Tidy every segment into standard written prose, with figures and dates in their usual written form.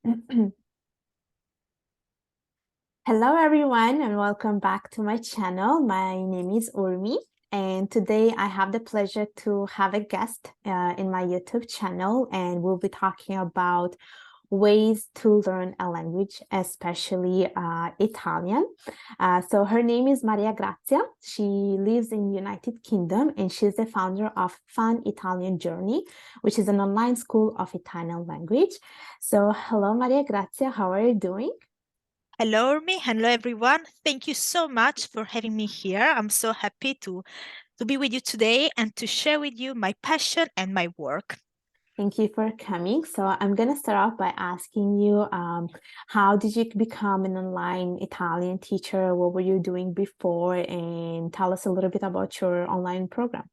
Hello everyone and welcome back to my channel. My name is Urmi and today I have the pleasure to have a guest in my YouTube channel, and we'll be talking about ways to learn a language, especially Italian. So her name is Mariagrazia. She lives in United Kingdom and she's the founder of Fun Italian Journey, which is an online school of Italian language. So hello Mariagrazia, how are you doing? Hello, Urmi. Hello, everyone. Thank you so much for having me here. I'm so happy to be with you today and to share with you my passion and my work. Thank you for coming. So I'm going to start off by asking you, how did you become an online Italian teacher? What were you doing before? And tell us a little bit about your online program.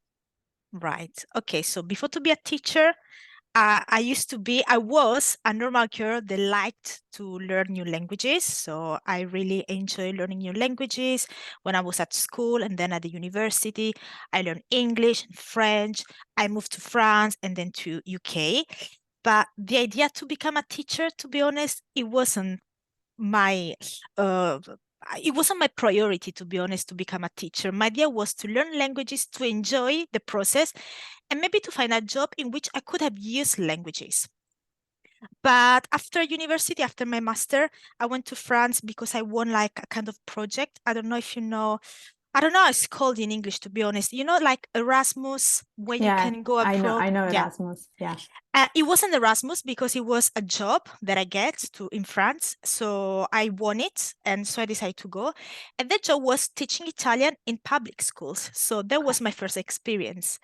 Right. Okay. So before to be a teacher, I was a normal girl that liked to learn new languages. So I really enjoy learning new languages when I was at school and then at the university. I learned English and French. I moved to France and then to UK. But the idea to become a teacher, to be honest, my uh, it wasn't my priority, to be honest, to become a teacher. My idea was to learn languages, to enjoy the process, and maybe to find a job in which I could have used languages. But after university, after my master, I went to France because I won like a kind of project. I don't know if you know, I don't know how it's called in English, to be honest. You know, like Erasmus, where you Yeah, can go I abroad. know Yeah. Erasmus. Yeah. It wasn't Erasmus because it was a job that I get to in France. So I won it, and so I decided to go. And that job was teaching Italian in public schools. So that Okay. was my first experience.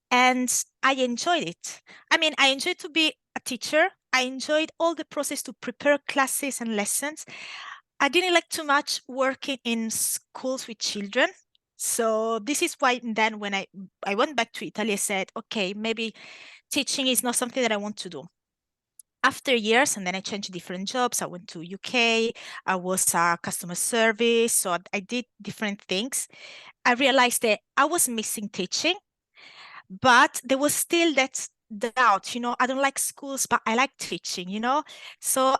And I enjoyed it. I mean, I enjoyed to be a teacher. I enjoyed all the process to prepare classes and lessons. I didn't like too much working in schools with children. So this is why then when I went back to Italy, I said, okay, maybe teaching is not something that I want to do. After years, and then I changed different jobs. I went to UK. I was a customer service, so I did different things. I realized that I was missing teaching, but there was still that doubt, I don't like schools, but I like teaching. So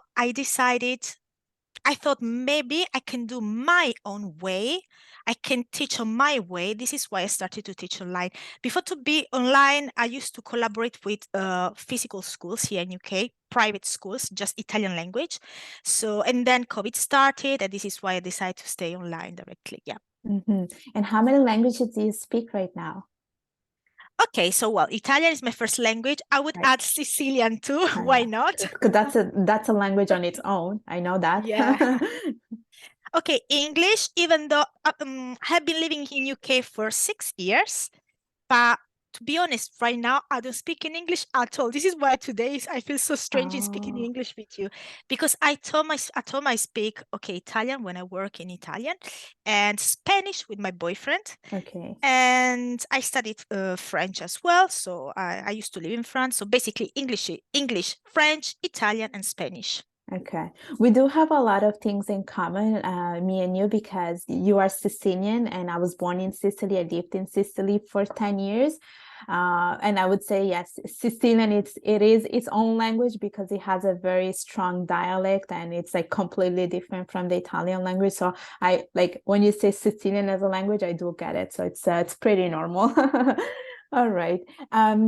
I thought maybe I can do my own way. I can teach on my way. This is why I started to teach online. Before to be online, I used to collaborate with physical schools here in UK, private schools, just Italian language. So, and then COVID started, and this is why I decided to stay online directly. Yeah. And how many languages do you speak right now? Okay, so well, Italian is my first language. I would Right. add Sicilian too. Oh, Why yeah. not? Because that's a language on its own. I know that. Yeah. Okay, English, even though I have been living in UK for 6 years, but to be honest, right now I don't speak in English at all. This is why today I feel so strange in speaking in Oh, English with you, because I told my I speak Italian when I work in Italian, and Spanish with my boyfriend, okay. and I studied French as well. So I used to live in France. So basically English, French, Italian, and Spanish. Okay. We do have a lot of things in common, me and you, because you are Sicilian and I was born in Sicily. I lived in Sicily for 10 years. And I would say, yes, Sicilian, it is its own language because it has a very strong dialect and it's like completely different from the Italian language. So I like when you say Sicilian as a language, I do get it. So it's pretty normal. All right.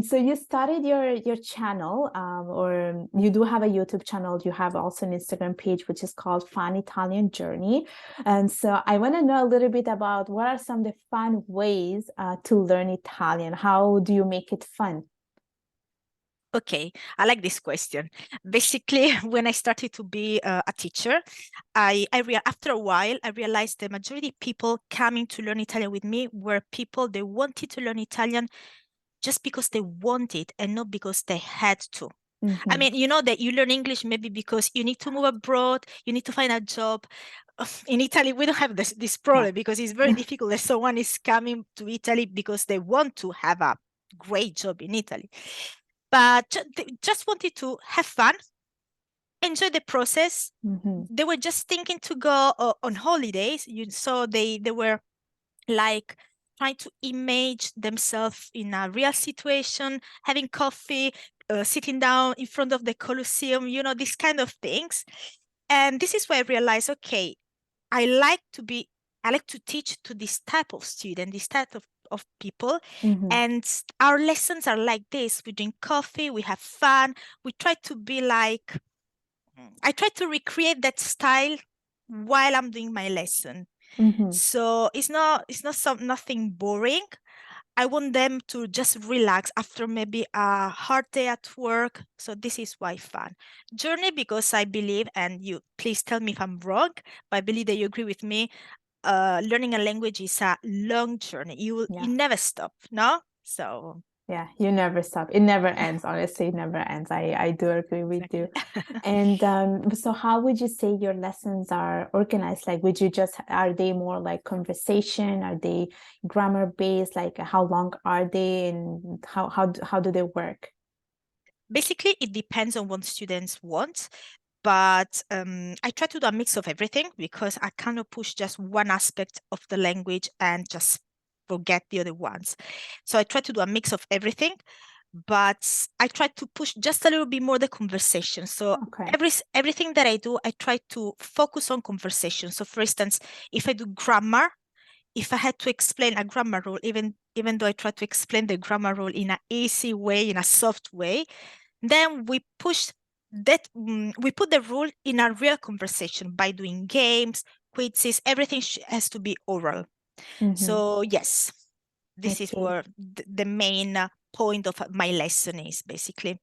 So you started your channel, or you do have a YouTube channel. You have also an Instagram page, which is called Fun Italian Journey. And so I want to know a little bit about what are some of the fun ways to learn Italian. How do you make it fun? Okay, I like this question. Basically, when I started to be a teacher, after a while, I realized the majority of people coming to learn Italian with me were people they wanted to learn Italian just because they wanted and not because they had to. I Hmm. mean, you know that you learn English maybe because you need to move abroad, you need to find a job. In Italy, we don't have this No. problem because it's very difficult that someone is coming to Italy because they want to have a great job in Italy. But they just wanted to have fun, enjoy the process. Hmm. They were just thinking to go on holidays. So they were like trying to image themselves in a real situation, having coffee, sitting down in front of the Colosseum, these kind of things. And this is where I realized, okay, I like to teach to this type of student, this type of people. Hmm. And our lessons are like this. We drink coffee, we have fun. We try to be like, I try to recreate that style while I'm doing my lesson. Hmm. So it's not nothing boring. I want them to just relax after maybe a hard day at work. So this is why fun. Journey, because I believe, and you please tell me if I'm wrong, but I believe that you agree with me. Learning a language is a long journey. You Yeah. never stop, no? So Yeah, you never stop. It never ends. Honestly, it never ends. I do agree with you. exactly. And so how would you say your lessons are organized? Like, would you just, are they more like conversation? Are they grammar based? Like, how long are they, and how do they work? Basically, it depends on what students want. But I try to do a mix of everything because I cannot push just one aspect of the language and just forget the other ones. So I try to do a mix of everything, but I try to push just a little bit more the conversation. So Okay. everything that I do, I try to focus on conversation. So for instance, if I do grammar, if I had to explain a grammar rule, even though I try to explain the grammar rule in an easy way, in a soft way, then we put the rule in a real conversation by doing games, quizzes, everything has to be oral. Mm-hmm. So yes, this is Okay. where the main point of my lesson is basically.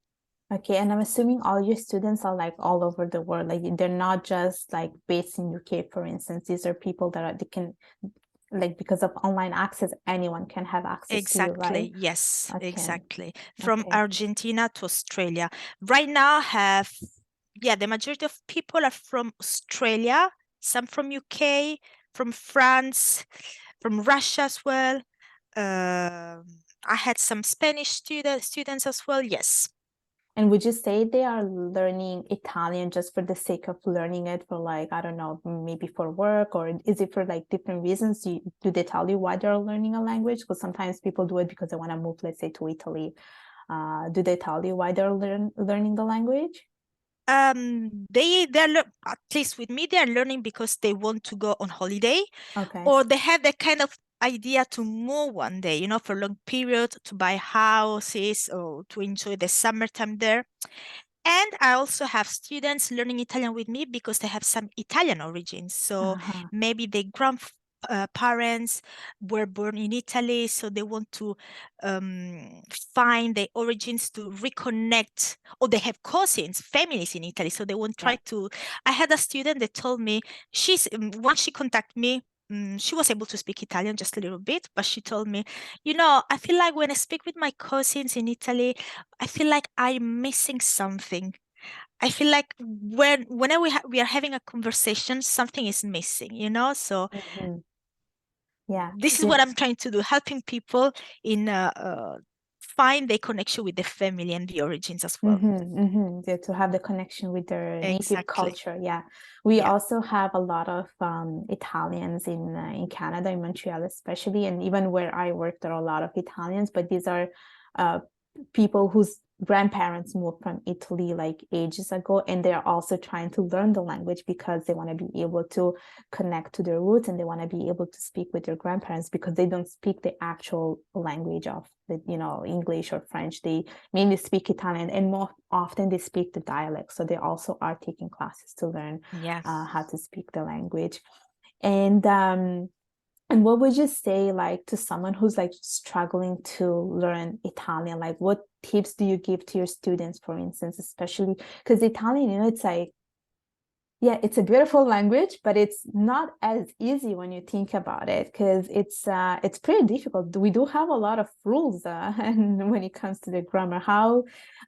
Okay. And I'm assuming all your students are like all over the world. Like, they're not just like based in UK, for instance. These are people that they can, like, because of online access, anyone can have access to you, right? Exactly. Yes, Okay. exactly. From Okay. Argentina to Australia. Right now yeah, the majority of people are from Australia, some from UK, from France, from Russia as well. I had some Spanish students as well. Yes. And would you say they are learning Italian just for the sake of learning it for, like, I don't know, maybe for work, or is it for like different reasons? Do they tell you why they're learning a language? Because sometimes people do it because they want to move, let's say, to Italy. Do they tell you why they're learning the language? At least with me, they are learning because they want to go on holiday, Okay. or they have that kind of idea to move one day, for a long period, to buy houses or to enjoy the summertime there. And I also have students learning Italian with me because they have some Italian origins. So Uh-huh. maybe their grandparents were born in Italy, so they want to find their origins to reconnect, or they have cousins, families in Italy, so they won't Yeah. try to. I had a student that told me once she contacted me. She was able to speak Italian just a little bit, but she told me, I feel like when I speak with my cousins in Italy, I feel like I'm missing something. I feel like whenever we are having a conversation, something is missing, So Hmm. Yeah. this is Yeah. what I'm trying to do, helping people in find their connection with the family and the origins as well. Yeah, to have the connection with their native Exactly. culture. Yeah, we Yeah. also have a lot of Italians in Canada, in Montreal especially, and even where I work, there are a lot of Italians. But these are uh, people whose grandparents moved from Italy like ages ago, and they're also trying to learn the language because they want to be able to connect to their roots, and they want to be able to speak with their grandparents because they don't speak the actual language of the, English or French. They mainly speak Italian, and more often they speak the dialect. So they also are taking classes to learn Yeah. how to speak the language. And what would you say, like, to someone who's like struggling to learn Italian? Like, what tips do you give to your students, for instance, especially because Italian, it's like, yeah, it's a beautiful language, but it's not as easy when you think about it, because it's pretty difficult. We do have a lot of rules, and when it comes to the grammar,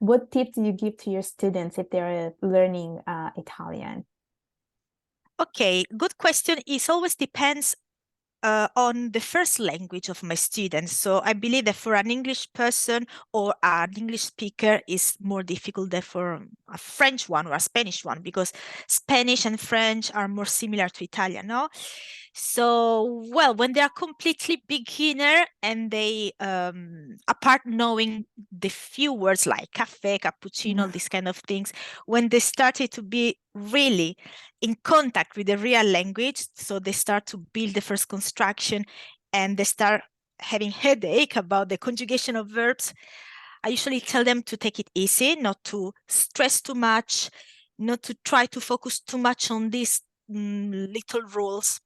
what tip do you give to your students if they're learning Italian? Okay, good question. It always depends on the first language of my students. So I believe that for an English person or an English speaker is more difficult than for a French one or a Spanish one, because Spanish and French are more similar to Italian, no? So, well, when they are completely beginner and they, apart knowing the few words like cafe, cappuccino, these kind of things, when they started to be really in contact with the real language, so they start to build the first construction and they start having headache about the conjugation of verbs, I usually tell them to take it easy, not to stress too much, not to try to focus too much on these little rules.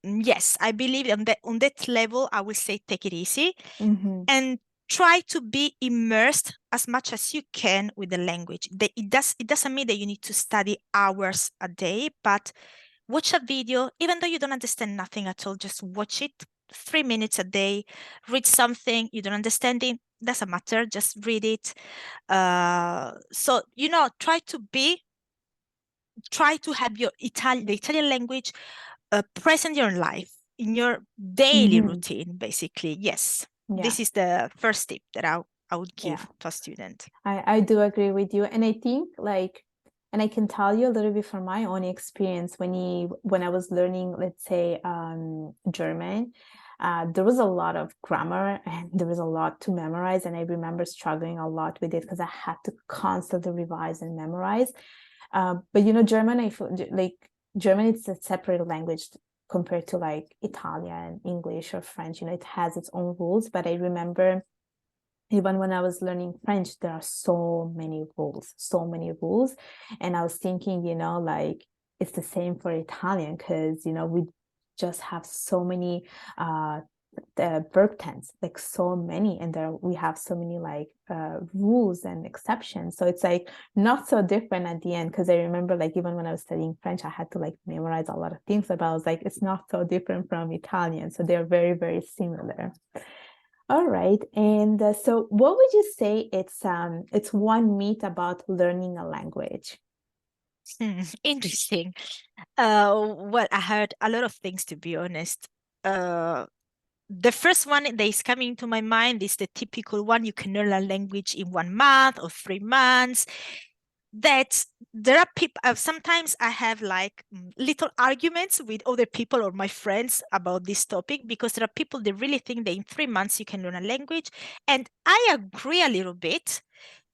Yes, I believe on that level, I will say take it easy Mm-hmm. and try to be immersed as much as you can with the language. It doesn't mean that you need to study hours a day, but watch a video, even though you don't understand nothing at all, just watch it 3 minutes a day, read something, you don't understand it, doesn't matter, just read it. So, try to have the Italian language present in your life, in your daily Mm-hmm. routine, basically. Yes, Yeah. this is the first tip that I would Yeah. give to a student. I do agree with you. And I think like, and I can tell you a little bit from my own experience when I was learning, let's say, German, there was a lot of grammar and there was a lot to memorize. And I remember struggling a lot with it because I had to constantly revise and memorize. But German, I feel like German, it's a separate language compared to like Italian, English, or French. It has its own rules. But I remember even when I was learning French, there are so many rules, so many rules. And I was thinking, like it's the same for Italian because, we just have so many the verb tense, like so many, and there we have so many like rules and exceptions. So it's like not so different at the end because I remember like even when I was studying French, I had to like memorize a lot of things, but I was like, it's not so different from Italian. So they're very, very similar. All right. And so what would you say it's one myth about learning a language? Interesting. Well, I heard a lot of things, to be honest. Uh, the first one that is coming to my mind is the typical one: you can learn a language in 1 month or 3 months. That there are people, sometimes I have like little arguments with other people or my friends about this topic, because there are people that really think that in 3 months you can learn a language. And I agree a little bit.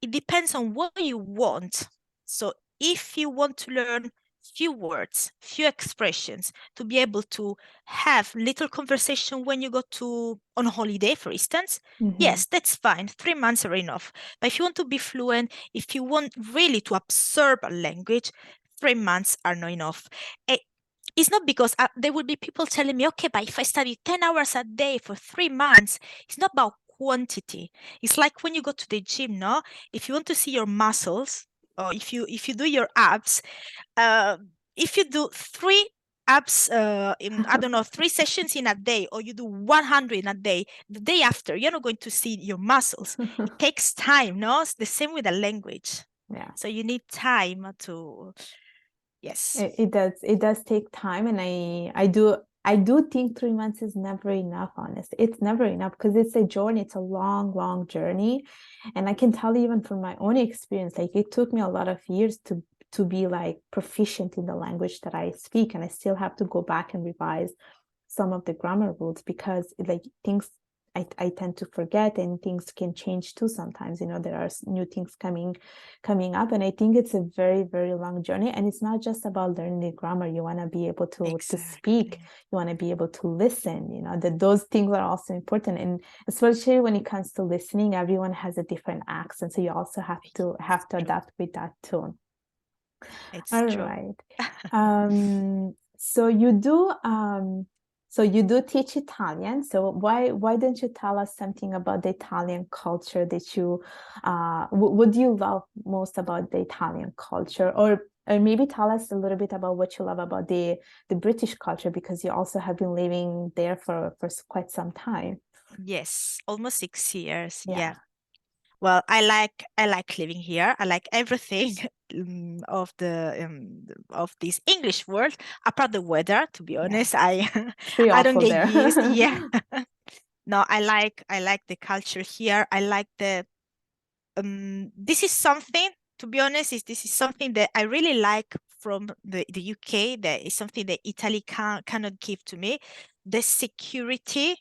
It depends on what you want. So if you want to learn few words, few expressions, to be able to have little conversation when you go to on holiday, for instance, Mm-hmm. yes, that's fine. 3 months are enough. But if you want to be fluent, if you want really to absorb a language, 3 months are not enough. Eh, It's not because there will be people telling me, okay, but if I study 10 hours a day for 3 months, it's not about quantity. It's like when you go to the gym, no? If you want to see your muscles, or if you do your abs, uh, if you do 3 abs in, I don't know, 3 sessions in a day, or you do 100 in a day, the day after you're not going to see your muscles. It takes time, no? It's the same with the language. Yeah. So you need time to, yes, It does take time, and I do think 3 months is never enough, honestly. It's never enough because it's a journey, it's a long, long journey. And I can tell you even from my own experience, like it took me a lot of years to be like proficient in the language that I speak, and I still have to go back and revise some of the grammar rules because like things I tend to forget, and things can change too sometimes. There are new things coming up, and I think it's a very, very long journey. And it's not just about learning the grammar. You want to be able to speak, exactly. you want to be able to listen, that those things are also important. And especially when it comes to listening, everyone has a different accent, so you also have to True. adapt with that too. It's All true. right. So you do teach Italian. So why don't you tell us something about the Italian culture that what do you love most about the Italian culture? Or maybe tell us a little bit about what you love about the British culture, because you also have been living there for quite some time. Yes, almost 6 years. Yeah. Yeah. Well, I like living here. I like everything of this English world, apart the weather. To be Yeah. honest, I It's pretty I don't awful get there. used. Yeah. No, I like the culture here. I like the this is something. to be honest, this is something that I really like from the UK. That is something that Italy cannot give to me. The security,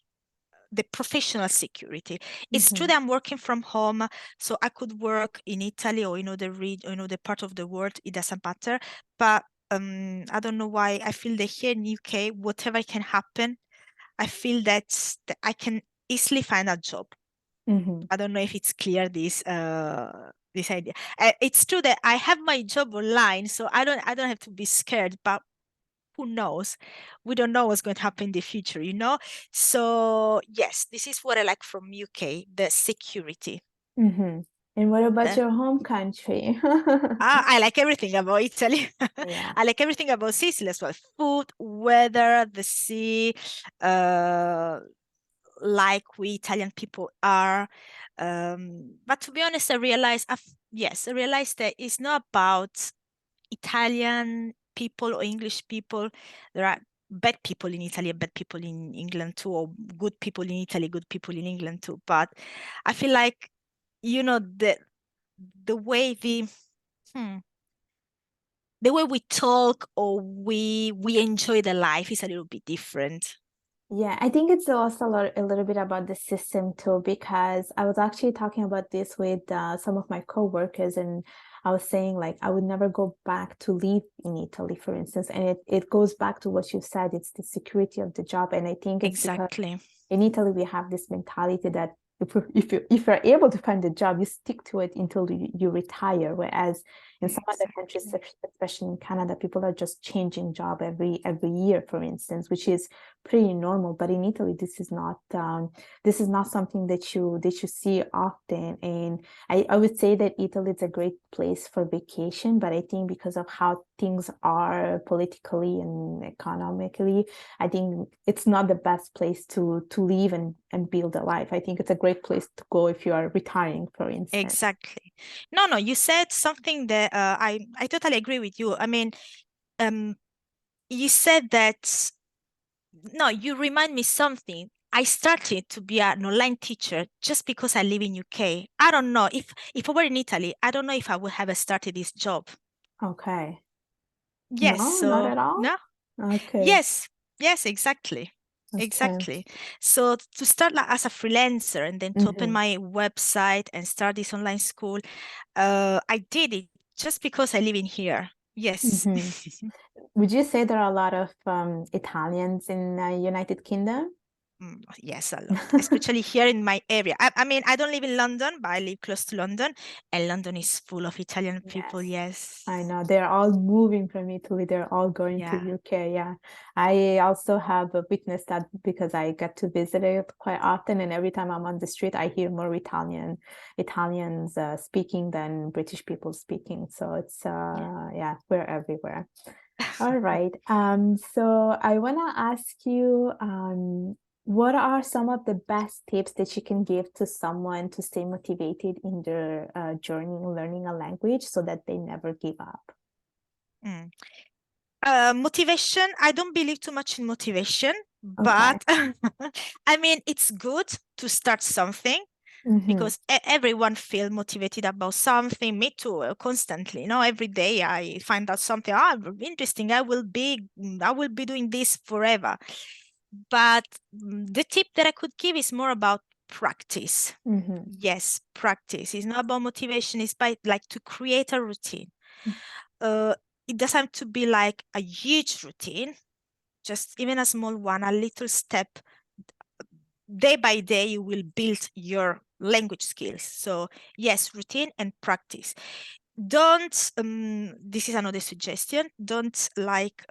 the professional security. It's true Mm-hmm. that I'm working from home, so I could work in Italy or in other region, or in other part of the world. It doesn't matter. But I don't know why I feel that here in UK, whatever can happen, I feel that I can easily find a job. Mm-hmm. I don't know if it's clear this idea. It's true that I have my job online, so I don't have to be scared. But who knows? We don't know what's going to happen in the future, you know? So yes, this is what I like from UK, the security. Mm-hmm. And what about The, your home country? I like everything about Italy. Yeah. I like everything about Sicily as well. Food, weather, the sea, uh, like we Italian people are. But to be honest, I realized that it's not about Italian people or English people. There are bad people in Italy and bad people in England too, or good people in Italy, good people in England too. But I feel like, the way hmm, the way we talk or we enjoy the life is a little bit different. Yeah, I think it's also a little bit about the system too, because I was actually talking about this with some of my coworkers, and I was saying like I would never go back to live in Italy, for instance. And it goes back to what you said, it's the security of the job. And I think it's because Exactly. in Italy we have this mentality that if you're able to find a job, you stick to it until you retire. Whereas in some other countries, Exactly. especially in Canada, people are just changing job every year, for instance, which is pretty normal. But in Italy, this is not something that you see often. And I would say that Italy is a great place for vacation, but I think because of how things are politically and economically, I think it's not the best place to live and build a life. I think it's a great place to go if you are retiring, for instance. Exactly. No, you said something that I totally agree with you. I mean, um, you said that, no, you remind me something. I started to be an online teacher just because I live in UK. I don't know if I were in Italy, I don't know if I would have started this job. Okay. Yes, No, not so at all. no. Okay. Yes, yes, exactly. Okay. Exactly. So to start like as a freelancer and then to open Hmm. my website and start this online school, I did it just because I live in here. Yes. Hmm. Would you say there are a lot of Italians in United Kingdom? Yes, a lot, especially here in my area. I mean, I don't live in London, but I live close to London, and London is full of Italian people. Yes, Yes. I know. They're all moving from Italy. They're all going to Yeah. UK. Yeah. I also have witnessed that because I get to visit it quite often. And every time I'm on the street, I hear more Italians speaking than British people speaking. So it's Yeah. yeah, we're everywhere. All right. So I want to ask you, what are some of the best tips that you can give to someone to stay motivated in their journey in learning a language so that they never give up? Mm. Motivation, I don't believe too much in motivation, Okay. but I mean, it's good to start something Mm-hmm. because everyone feel motivated about something. Me too, constantly. Every day I find out something. Interesting. I will be doing this forever. But the tip that I could give is more about practice. Mm-hmm. Yes, practice. It's not about motivation. It's by like to create a routine. Uh, it doesn't have to be like a huge routine, just even a small one, a little step. Day by day, you will build your language skills. So yes, routine and practice. Don't, this is another suggestion, don't like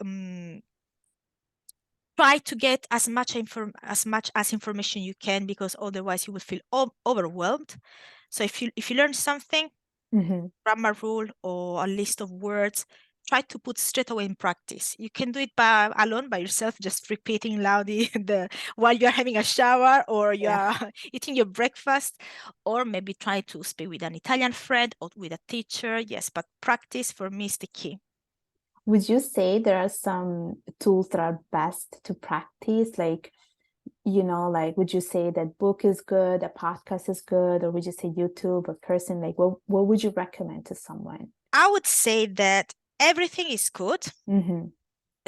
try to get as much as information you can, because otherwise you will feel overwhelmed. So if you learn something, Mm-hmm. grammar rule or a list of words, try to put straight away in practice. You can do it by alone by yourself, just repeating loudly while you're having a shower or Yeah. you're eating your breakfast, or maybe try to speak with an Italian friend or with a teacher. Yes, but practice for me is the key. Would you say there are some tools that are best to practice? Like like, would you say that book is good, a podcast is good, or would you say YouTube, a person? Like, what would you recommend to someone? I would say that everything is good. Mm-hmm.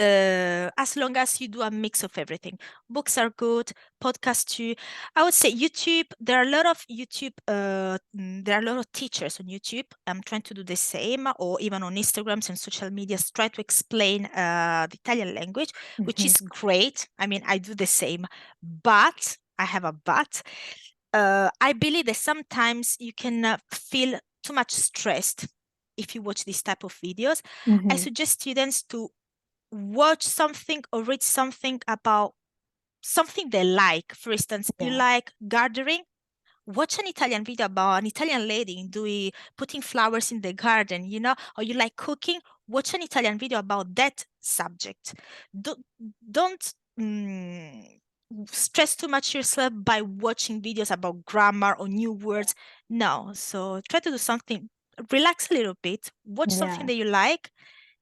As long as you do a mix of everything. Books are good, podcasts too. I would say YouTube, there are a lot of there are a lot of teachers on YouTube. I'm trying to do the same, or even on Instagrams and social medias, try to explain the Italian language, which Mm-hmm. is great. I mean, I do the same, but I have a but. I believe that sometimes you can feel too much stressed if you watch this type of videos. I Mm-hmm. suggest students to watch something or read something about something they like. For instance, you Yeah. like gardening, watch an Italian video about an Italian lady doing putting flowers in the garden, or you like cooking, watch an Italian video about that subject. Don't don't stress too much yourself by watching videos about grammar or new words. No, so try to do something, relax a little bit, watch something Yeah. that you like,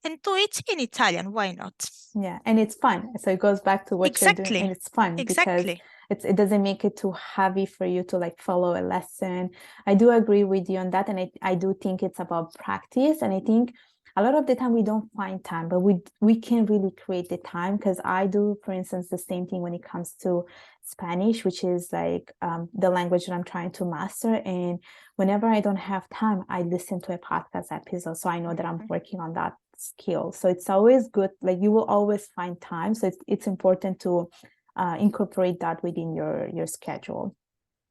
and do it in Italian. Why not? Yeah, and it's fun. So it goes back to what you're doing, and Exactly. it's fun because Exactly. it doesn't make it too heavy for you to like follow a lesson. I do agree with you on that, and I do think it's about practice. And I think a lot of the time we don't find time, but we can really create the time because I do, for instance, the same thing when it comes to Spanish, which is like the language that I'm trying to master. And whenever I don't have time, I listen to a podcast episode, so I know that I'm Mhm. working on that skill. So it's always good, like you will always find time, so it's important to incorporate that within your schedule.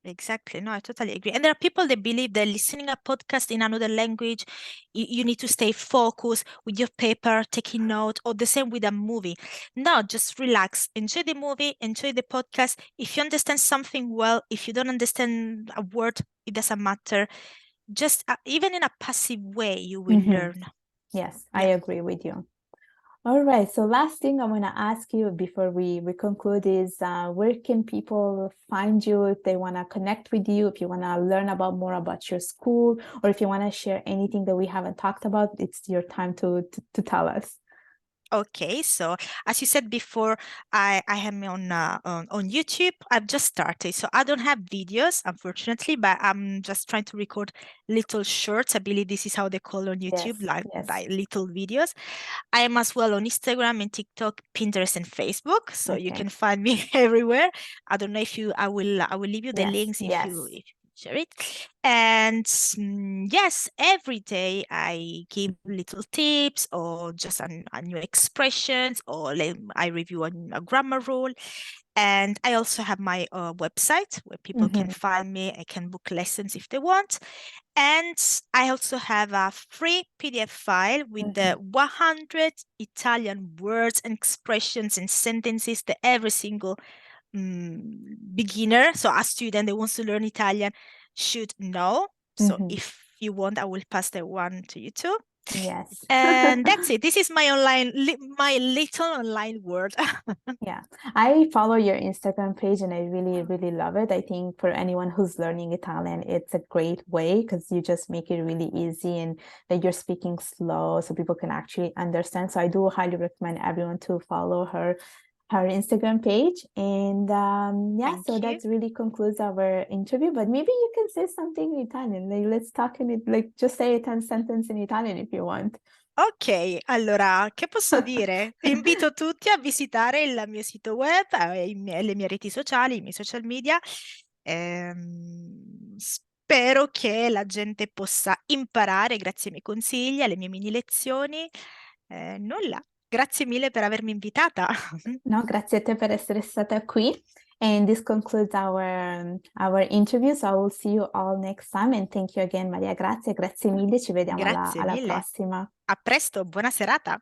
Exactly. No, I totally agree. And there are people that believe that listening a podcast in another language, you need to stay focused with your paper, taking note, or the same with a movie. No, just relax. Enjoy the movie, enjoy the podcast. If you understand something well, if you don't understand a word, it doesn't matter. Just even in a passive way, you will Mm-hmm. learn. Yes, I Yeah. agree with you. All right, so last thing I want to ask you before we conclude is where can people find you if they want to connect with you, if you want to learn about more about your school, or if you want to share anything that we haven't talked about? It's your time to tell us. Okay, so as you said before, I am on YouTube. I've just started, so I don't have videos, unfortunately, but I'm just trying to record little shorts. I believe this is how they call on YouTube, Yes, like yes. little videos. I am as well on Instagram and TikTok, Pinterest, and Facebook, so you Okay. can find me everywhere. I don't know if you. I will leave you the Yes, links yes. if you share it. And yes, every day I give little tips or just a new expressions, or I review a grammar rule. And I also have my website where people can Mm-hmm. find me. I can book lessons if they want. And I also have a free PDF file with the Mm-hmm. 100 Italian words and expressions and sentences that every single beginner, so a student that wants to learn Italian, should know. So Mm-hmm. if you want, I will pass that one to you too. Yes. And that's it. This is my my little online world. Yeah, I follow your Instagram page and I really, really love it. I think for anyone who's learning Italian, it's a great way because you just make it really easy and that you're speaking slow so people can actually understand. So I do highly recommend everyone to follow her Instagram page. And yeah, so Thank you. that really concludes our interview. But maybe you can say something in Italian. Like let's talk in it, like just say a 10 sentence in Italian if you want. Ok, allora, che posso dire? Invito tutti a visitare il mio sito web, le mie reti sociali, i miei social media. Spero che la gente possa imparare grazie ai miei consigli, alle mie mini lezioni. Nulla, grazie mille per avermi invitata. No, grazie a te per essere stata qui. And this concludes our interview. So I will see you all next time. And thank you again, Maria Grazia. Grazie mille. Ci vediamo Grazie alla mille. prossima. A presto, buona serata.